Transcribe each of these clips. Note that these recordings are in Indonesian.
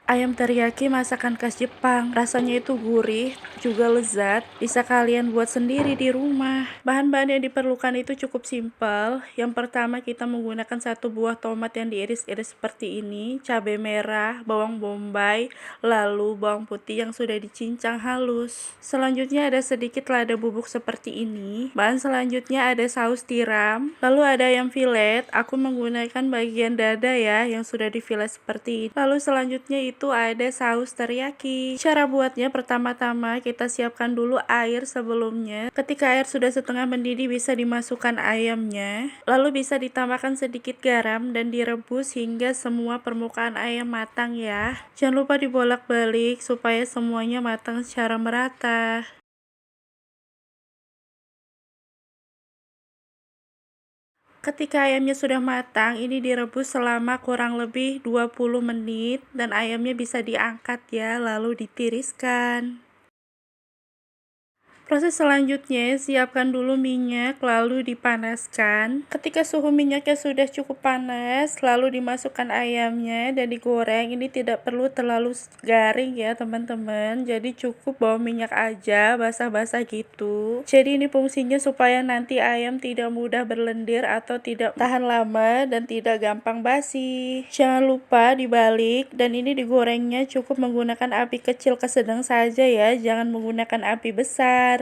Ayam teriyaki masakan khas Jepang, rasanya itu gurih, juga lezat, bisa kalian buat sendiri di rumah. Bahan-bahan yang diperlukan itu cukup simpel. Yang pertama kita menggunakan 1 buah tomat yang diiris-iris seperti ini, cabai merah, bawang bombay, lalu bawang putih yang sudah dicincang halus. Selanjutnya ada sedikit lada bubuk seperti ini. Bahan selanjutnya ada saus tiram, lalu ada ayam filet, aku menggunakan bagian dada ya yang sudah difilet seperti ini. Lalu selanjutnya itu ada saus teriyaki. Cara buatnya pertama-tama kita siapkan dulu air sebelumnya. Ketika air sudah setengah mendidih bisa dimasukkan ayamnya. Lalu bisa ditambahkan sedikit garam dan direbus hingga semua permukaan ayam matang ya. Jangan lupa dibolak-balik supaya semuanya matang secara merata. Ketika ayamnya sudah matang, ini direbus selama kurang lebih 20 menit dan ayamnya bisa diangkat ya, lalu ditiriskan. Proses selanjutnya, siapkan dulu minyak lalu dipanaskan. Ketika suhu minyaknya sudah cukup panas, lalu dimasukkan ayamnya dan digoreng. Ini tidak perlu terlalu garing ya teman-teman. Jadi cukup bawa minyak aja, basah-basah gitu. Jadi ini fungsinya supaya nanti ayam tidak mudah berlendir atau tidak tahan lama dan tidak gampang basi. Jangan lupa dibalik dan ini digorengnya cukup menggunakan api kecil ke sedang saja ya, jangan menggunakan api besar.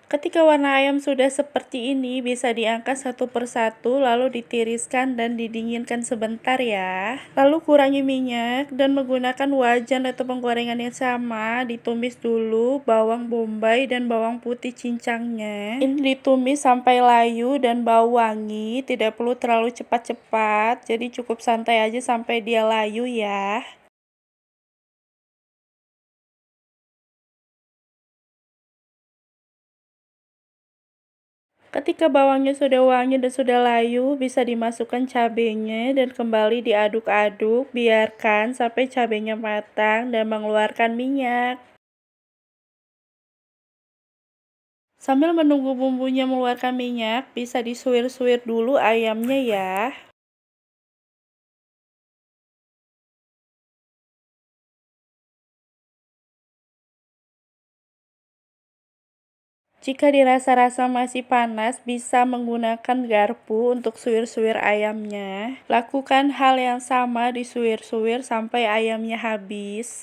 Ketika warna ayam sudah seperti ini, bisa diangkat satu persatu lalu ditiriskan dan didinginkan sebentar ya. Lalu kurangi minyak dan menggunakan wajan atau penggorengan yang sama, ditumis dulu bawang bombay dan bawang putih cincangnya. Ini ditumis sampai layu dan bau wangi, tidak perlu terlalu cepat-cepat, jadi cukup santai aja sampai dia layu ya. Ketika bawangnya sudah wangi dan sudah layu, bisa dimasukkan cabenya dan kembali diaduk-aduk, biarkan sampai cabenya matang dan mengeluarkan minyak. Sambil menunggu bumbunya mengeluarkan minyak, bisa disuir-suir dulu ayamnya ya. Jika dirasa-rasa masih panas, bisa menggunakan garpu untuk suir-suir ayamnya. Lakukan hal yang sama disuir-suir sampai ayamnya habis.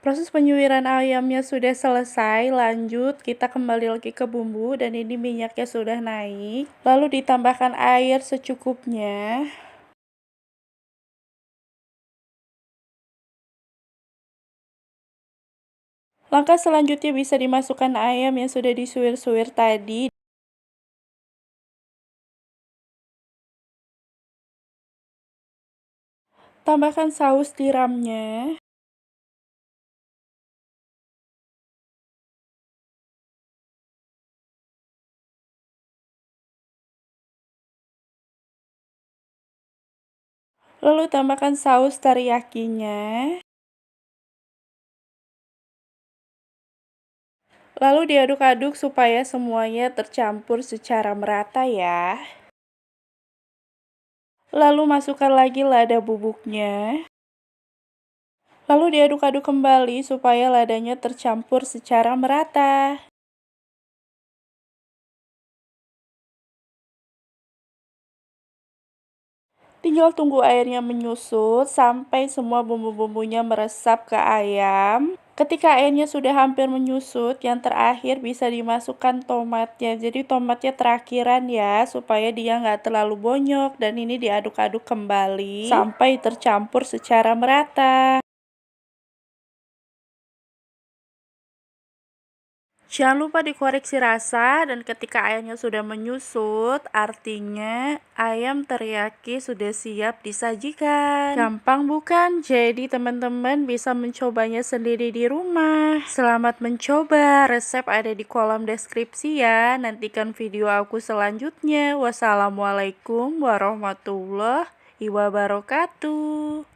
Proses penyuiran ayamnya sudah selesai, lanjut kita kembali lagi ke bumbu dan ini minyaknya sudah naik. Lalu ditambahkan air secukupnya. Langkah selanjutnya bisa dimasukkan ayam yang sudah disuir-suir tadi. Tambahkan saus tiramnya. Lalu tambahkan saus teriyakinya. Lalu diaduk-aduk supaya semuanya tercampur secara merata ya. Lalu masukkan lagi lada bubuknya. Lalu diaduk-aduk kembali supaya ladanya tercampur secara merata. Tinggal tunggu airnya menyusut sampai semua bumbu-bumbunya meresap ke ayam. Ketika airnya sudah hampir menyusut, yang terakhir bisa dimasukkan tomatnya. Jadi tomatnya terakhiran ya, supaya dia nggak terlalu bonyok. Dan ini diaduk-aduk kembali sampai tercampur secara merata. Jangan lupa dikoreksi rasa dan ketika ayamnya sudah menyusut, artinya ayam teriyaki sudah siap disajikan. Gampang bukan? Jadi teman-teman bisa mencobanya sendiri di rumah. Selamat mencoba, resep ada di kolom deskripsi ya. Nantikan video aku selanjutnya. Wassalamualaikum warahmatullahi wabarakatuh.